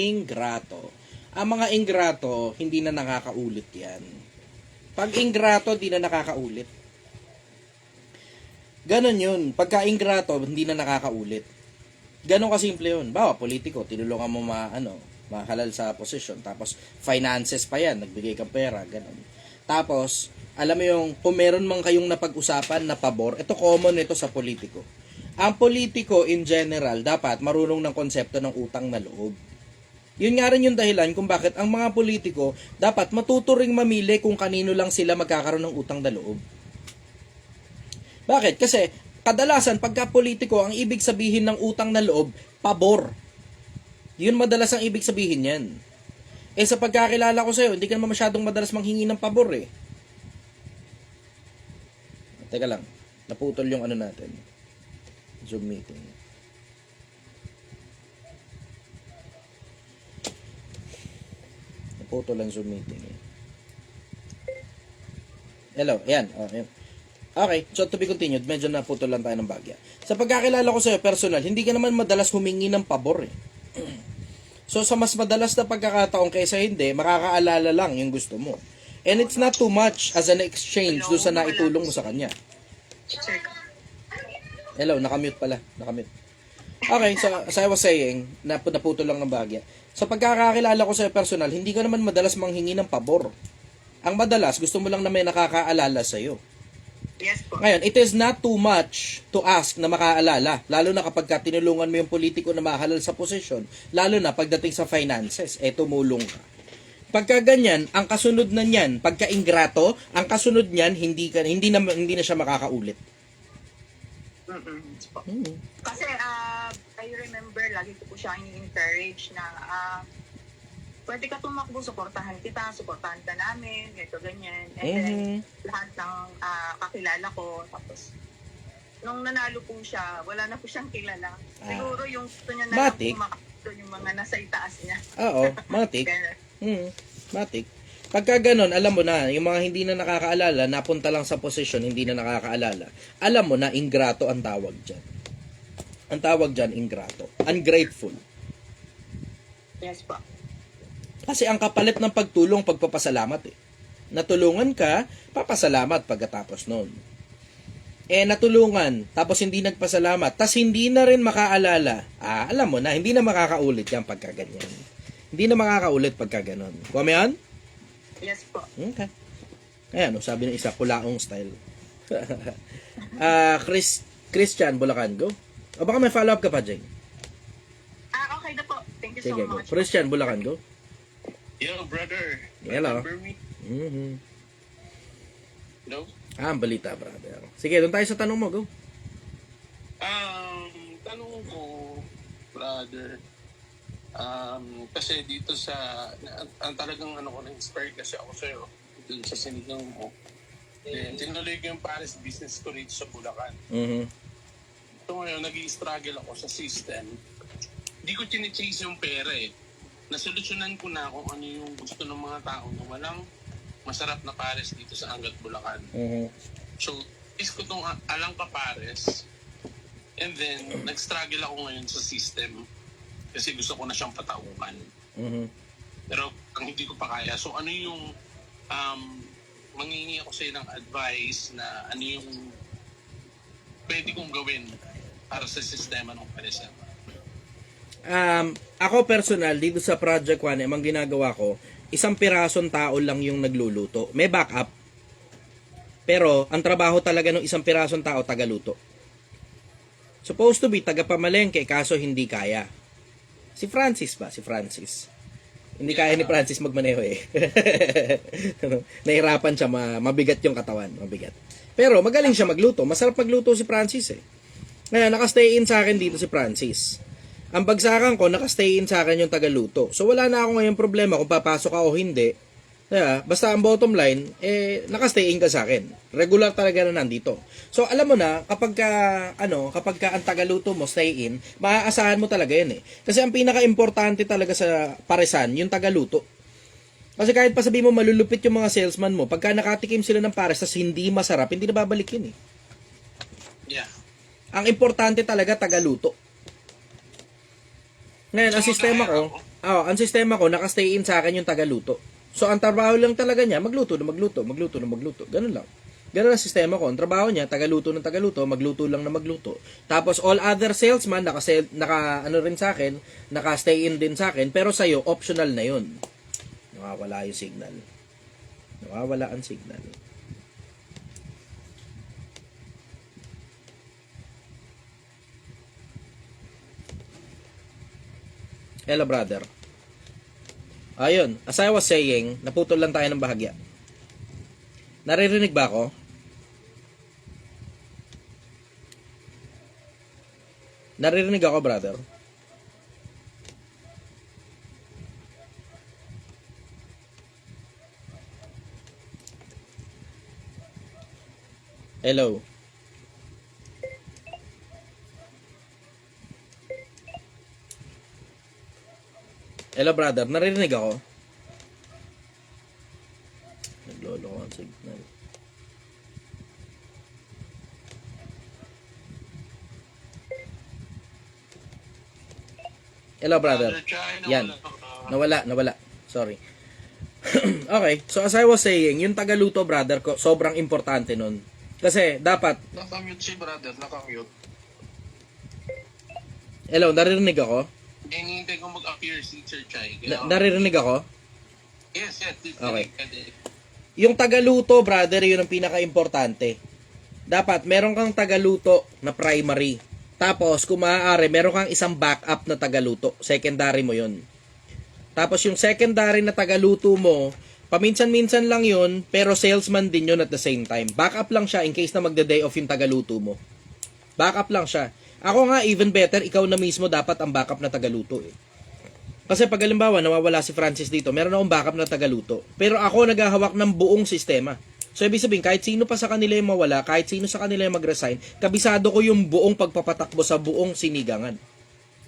Ingrato. Ang mga ingrato, hindi na nakakaulit yan. Pag ingrato, hindi na nakakaulit. Ganon yun. Pagka ingrato, hindi na nakakaulit. Ganon kasimple yun. Bawa, politiko, tinulungan mo mahalal sa posisyon. Tapos, finances pa yan. Nagbigay kang pera. Ganon. Tapos, alam mo yung, kung meron man kayong napag-usapan na pabor, ito common ito sa politiko. Ang politiko, in general, dapat marunong ng konsepto ng utang na loob. Yun nga rin yung dahilan kung bakit ang mga politiko dapat matuto ring mamili kung kanino lang sila magkakaroon ng utang na loob. Bakit? Kasi kadalasan pagka politiko, ang ibig sabihin ng utang na loob, pabor. Yun madalas ang ibig sabihin yan. Sa pagkakilala ko sa'yo, hindi ka naman masyadong madalas manghingi ng pabor eh. Teka lang, naputol yung ano natin. Zoom meeting. Photo lang Zoom meeting. Hello, ayan. Ayan. Okay, so to be continued, medyo naputol lang tayo ng bagya. Sa pagkakilala ko sa'yo, personal, hindi ka naman madalas humingi ng pabor eh. So sa mas madalas na pagkakataon kaysa hindi, makakaalala lang yung gusto mo. And it's not too much as an exchange doon sa naitulong mo sa kanya. Hello, nakamute pala. Nakamute. Okay, so as I was saying, naputol lang ng bagya. Sa pagkakakilala ko sa'yo personal, hindi ka naman madalas manghingi ng pabor. Ang madalas, gusto mo lang na may nakakaalala sa'yo. Yes po. Ngayon, it is not too much to ask na makaalala, lalo na kapag tinulungan mo yung politiko na mahalal sa posisyon, lalo na pagdating sa finances, tumulong ka. Pagka ganyan, ang kasunod na niyan, pagka ingrato, ang kasunod niyan, hindi na siya makakaulit. Kasi I remember lagi ko po siya in-encourage na pwede ka tumakbo, suportahan ka namin, ganito, ganyan. And then lahat ng kakilala ko, tapos nung nanalo po siya, wala na po siyang kilala. Siguro yung gusto niya na lang pumakto yung mga nasa itaas niya. Oo, matik. Matik. Pagka ganon, alam mo na, yung mga hindi na nakakaalala, napunta lang sa posisyon, hindi na nakakaalala, alam mo na, ingrato ang tawag dyan. Ang tawag dyan, ingrato. Ungrateful. Yes po. Kasi ang kapalit ng pagtulong, pagpapasalamat eh. Natulungan ka, papasalamat pagkatapos nun. Natulungan, tapos hindi nagpasalamat, tas hindi na rin makaalala, alam mo na, hindi na makakaulit yan pagka ganyan. Hindi na makakaulit pagka ganon. Kuha mo yan? Yes po. Okay. Ayan, sabi ng isa, kulaong style. Christian, Bulacan, go. O baka may follow-up ka pa, Jeng? Okay na po. Thank you Sige, so much. go. Christian, Bulacan, go. Yo, brother. Hello. Remember me? No? Ang balita, brother. Sige, doon tayo sa tanong mo, go. Tanong ko, brother, kasi dito sa, ang talagang na-inspire kasi ako sa'yo, dun sa sinigang mo. Tinuloy ko yung Paris business ko rito sa Bulacan. So ngayon, nag-i-struggle ako sa system. Hindi ko chine-chase yung pera eh. Nasolusyonan ko na kung ano yung gusto ng mga tao na walang masarap na pares dito sa Angat, Bulacan. So, is ko itong alang pa pares. And then, nag-struggle ako ngayon sa system. Kasi gusto ko na siyang pataukan. Pero, ang hindi ko pa kaya. So, ano yung mangingi ako sa'yo ng advice na ano yung pwede kong gawin para sa sistema ng pares. Ako personal, dito sa Project 1, ang ginagawa ko, isang pirasong tao lang yung nagluluto. May backup. Pero, ang trabaho talaga ng isang pirasong tao, tagaluto. Supposed to be, tagapamalengke, kaso hindi kaya. Si Francis ba? Si Francis. Hindi kaya ni Francis magmaneho eh. Nahirapan siya, mabigat yung katawan, mabigat. Pero magaling siya magluto. Masarap magluto si Francis eh. Ngayon, nakastay in sa akin dito si Francis. Ang bagsakan ko, nakastay in sa akin yung tagaluto. So wala na ako ngayon problema kung papasok ako o hindi. Basta ang bottom line, nakastay in ka sa akin. Regular talaga na nandito. So alam mo na, kapag ka ang tagaluto mo stay in, maaasahan mo talaga yan eh. Kasi ang pinaka-importante talaga sa paresan, yung tagaluto. Kasi kahit pa sabihin mo malulupit yung mga salesman mo, pagka nakatikim sila ng pares tas hindi masarap, hindi na babalik yun eh. Yeah. Ang importante talaga tagaluto. Ngayon, ang sistema ko, nakastay in sa akin yung tagaluto. So, ang trabaho lang talaga niya, magluto. Ganun lang. Ganun ang sistema ko. Ang trabaho niya, tagaluto, magluto lang na magluto. Tapos, all other salesman, naka-stay in din sa akin, pero sa'yo, optional na yun. Nawawala yung signal. Nawawala ang signal. Hello, brother. Ayun, as I was saying, naputol lang tayo ng bahagya. Naririnig ba ako? Naririnig ako, brother. Hello. Hello, brother. Naririnig ako? Naglolo ko ang signal. Hello, brother. Yan. Nawala. Sorry. Okay. So, as I was saying, yung tagaluto, brother ko, sobrang importante nun. Kasi, dapat... Nakamute si brother, nakamute. Hello, naririnig ako? Hinihintay ko mag-appear si Sir Chai. Naririnig ako? Yes. Okay. Yung tagaluto, brother, yun ang pinaka-importante. Dapat, meron kang tagaluto na primary. Tapos, kung maaari, meron kang isang backup na tagaluto. Secondary mo yun. Tapos, yung secondary na tagaluto mo, paminsan-minsan lang yun, pero salesman din yun at the same time. Backup lang siya in case na magda-day off yung tagaluto mo. Backup lang siya. Ako nga, even better, ikaw na mismo dapat ang backup na tagaluto eh. Kasi pag halimbawa, nawawala si Francis dito, meron akong backup na tagaluto. Pero ako naghahawak ng buong sistema. So, ibig sabihin, kahit sino pa sa kanila yung mawala, kahit sino sa kanila yung mag-resign, kabisado ko yung buong pagpapatakbo sa buong sinigangan.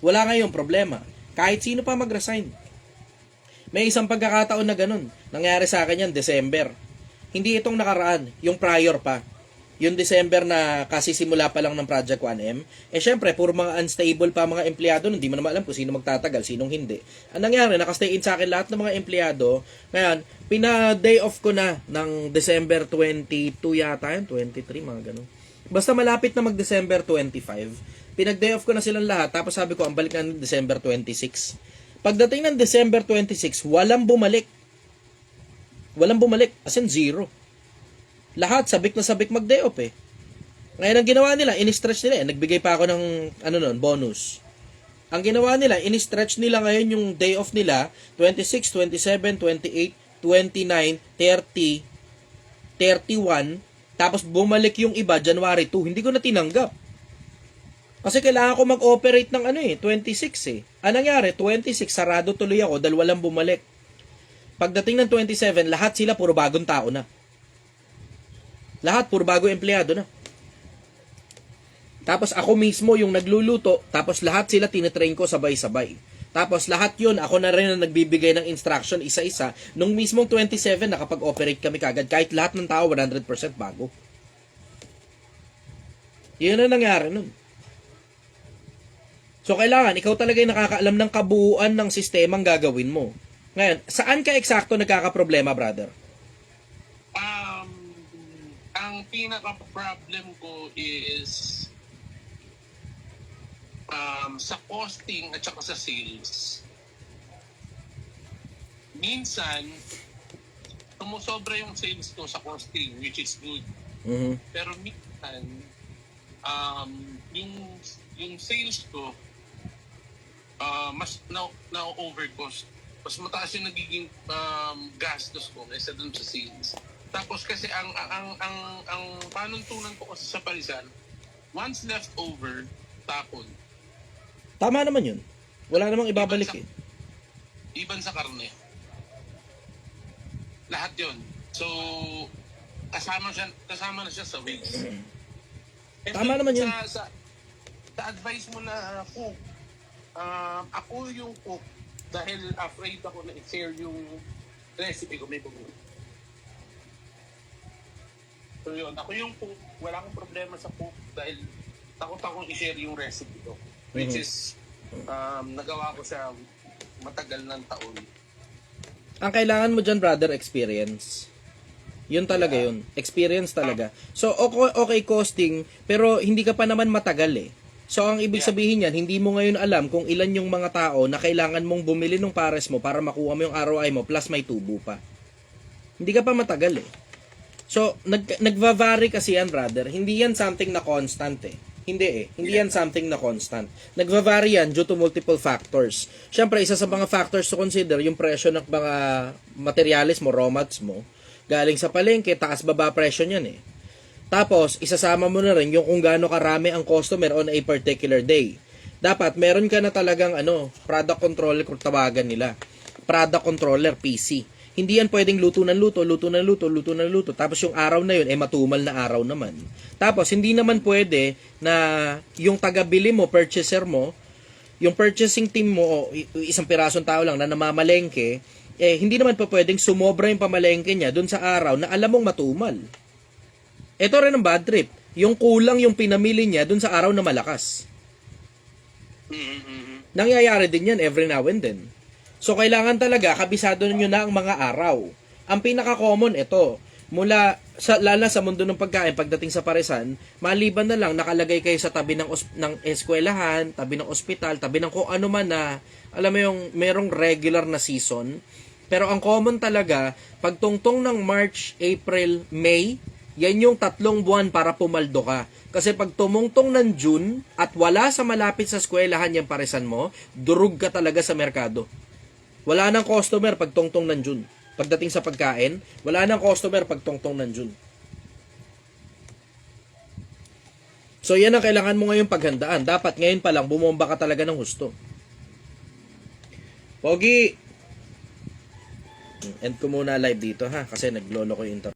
Wala nga yung problema. Kahit sino pa mag-resign. May isang pagkakataon na ganun. Nangyari sa akin yan, December. Hindi itong nakaraan, yung prior pa. Yung December na kasi simula pa lang ng Project 1M, syempre, puro mga unstable pa mga empleyado, hindi mo naman alam kung sino magtatagal, sinong hindi. Ang nangyari, nakastay in sa akin lahat ng mga empleyado. Ngayon, pina-day off ko na ng December 22 yata yun, 23, mga ganun. Basta malapit na mag-December 25, pinag-day off ko na silang lahat, tapos sabi ko, ang balik na ng December 26. Pagdating ng December 26, walang bumalik. Walang bumalik, as in zero. Lahat, sabik na sabik mag-day off eh. Ngayon ang ginawa nila, in-stretch nila eh. Nagbigay pa ako ng, bonus. Ang ginawa nila, in-stretch nila ngayon yung day off nila, 26, 27, 28, 29, 30, 31, tapos bumalik yung iba, January 2. Hindi ko na tinanggap. Kasi kailangan ko mag-operate ng 26 eh. Anong nangyari? 26, sarado tuloy ako dahil walang bumalik. Pagdating ng 27, lahat sila puro bagong tao na. Lahat, puro bago empleyado na. Tapos ako mismo yung nagluluto, tapos lahat sila tinetrain ko sabay-sabay. Tapos lahat yun, ako na rin ang nagbibigay ng instruction isa-isa. Nung mismong 27, nakapag-operate kami kagad. Kahit lahat ng tao, 100% bago. Yun ang nangyari nun. So kailangan, ikaw talaga yung nakakaalam ng kabuuan ng sistemang gagawin mo. Ngayon, saan ka eksakto nagkakaproblema, brother? Ang pinaka-problem ko is sa costing at saka sa sales. Minsan, sumusobra yung sales ko sa costing, which is good. Mm-hmm. Pero minsan, yung sales ko, mas na-overcost. Mas mataas yung nagiging gastos ko kaysa dun sa sales. Tapos kasi ang panuntunan ko kasi sa parisan, once left over, tapon. Tama naman yun. Wala namang ibabalik eh. Iban sa karne. Lahat yun. So, kasama na siya sa wigs. Tama naman yun. Sa advice mo na cook, ako yung cook dahil afraid ako na i-share yung recipe ko, may bago. So yun, ako yung cook, wala akong problema sa cook dahil takot akong i-share yung recipe ko. Which is, nagawa ko siya matagal ng taon. Ang kailangan mo dyan, brother, experience. Yun talaga yun. Experience talaga. So, okay costing, pero hindi ka pa naman matagal eh. So, ang ibig sabihin yan, hindi mo ngayon alam kung ilan yung mga tao na kailangan mong bumili ng pares mo para makuha mo yung ROI mo plus may tubo pa. Hindi ka pa matagal eh. So, nagva-vary kasi yan, brother. Hindi yan something na constant eh. Hindi eh. Hindi yan something na constant. Nagva-vary yan due to multiple factors. Siyempre, isa sa mga factors to consider, yung presyo ng mga materialis mo, raw mats mo, galing sa palengke, taas-baba presyo niyan eh. Tapos, isasama mo na rin yung kung gaano karami ang customer on a particular day. Dapat, meron ka na talagang product controller kung tawagan nila. Product controller, PC. Hindi yan pwedeng luto ng luto. Tapos yung araw na yun, matumal na araw naman. Tapos, hindi naman pwede na yung tagabili mo, purchaser mo, yung purchasing team mo, isang pirasong tao lang na namamalengke, hindi naman pa pwedeng sumobra yung pamalengke niya dun sa araw na alam mong matumal. Ito rin ang bad trip. Yung kulang yung pinamili niya dun sa araw na malakas. Nangyayari din yan every now and then. So, kailangan talaga, kabisado nyo na ang mga araw. Ang pinaka-common, ito. Lalo sa mundo ng pagkain, pagdating sa paresan, maliban na lang, nakalagay kayo sa tabi ng eskwelahan, tabi ng ospital, tabi ng kung ano man na, alam mo yung, merong regular na season. Pero ang common talaga, pagtungtong ng March, April, May, yan yung 3 buwan para pumaldo ka. Kasi pag tumungtong ng June at wala sa malapit sa eskwelahan yung paresan mo, durug ka talaga sa merkado. Wala nang customer pag tungtong ng June. Pagdating sa pagkain, wala nang customer pag tungtong ng June. So yan ang kailangan mo ngayong paghandaan. Dapat ngayon pa lang bumomba ka talaga ng husto. Pogi! End ko muna live dito ha, kasi naglolo ko yung internet.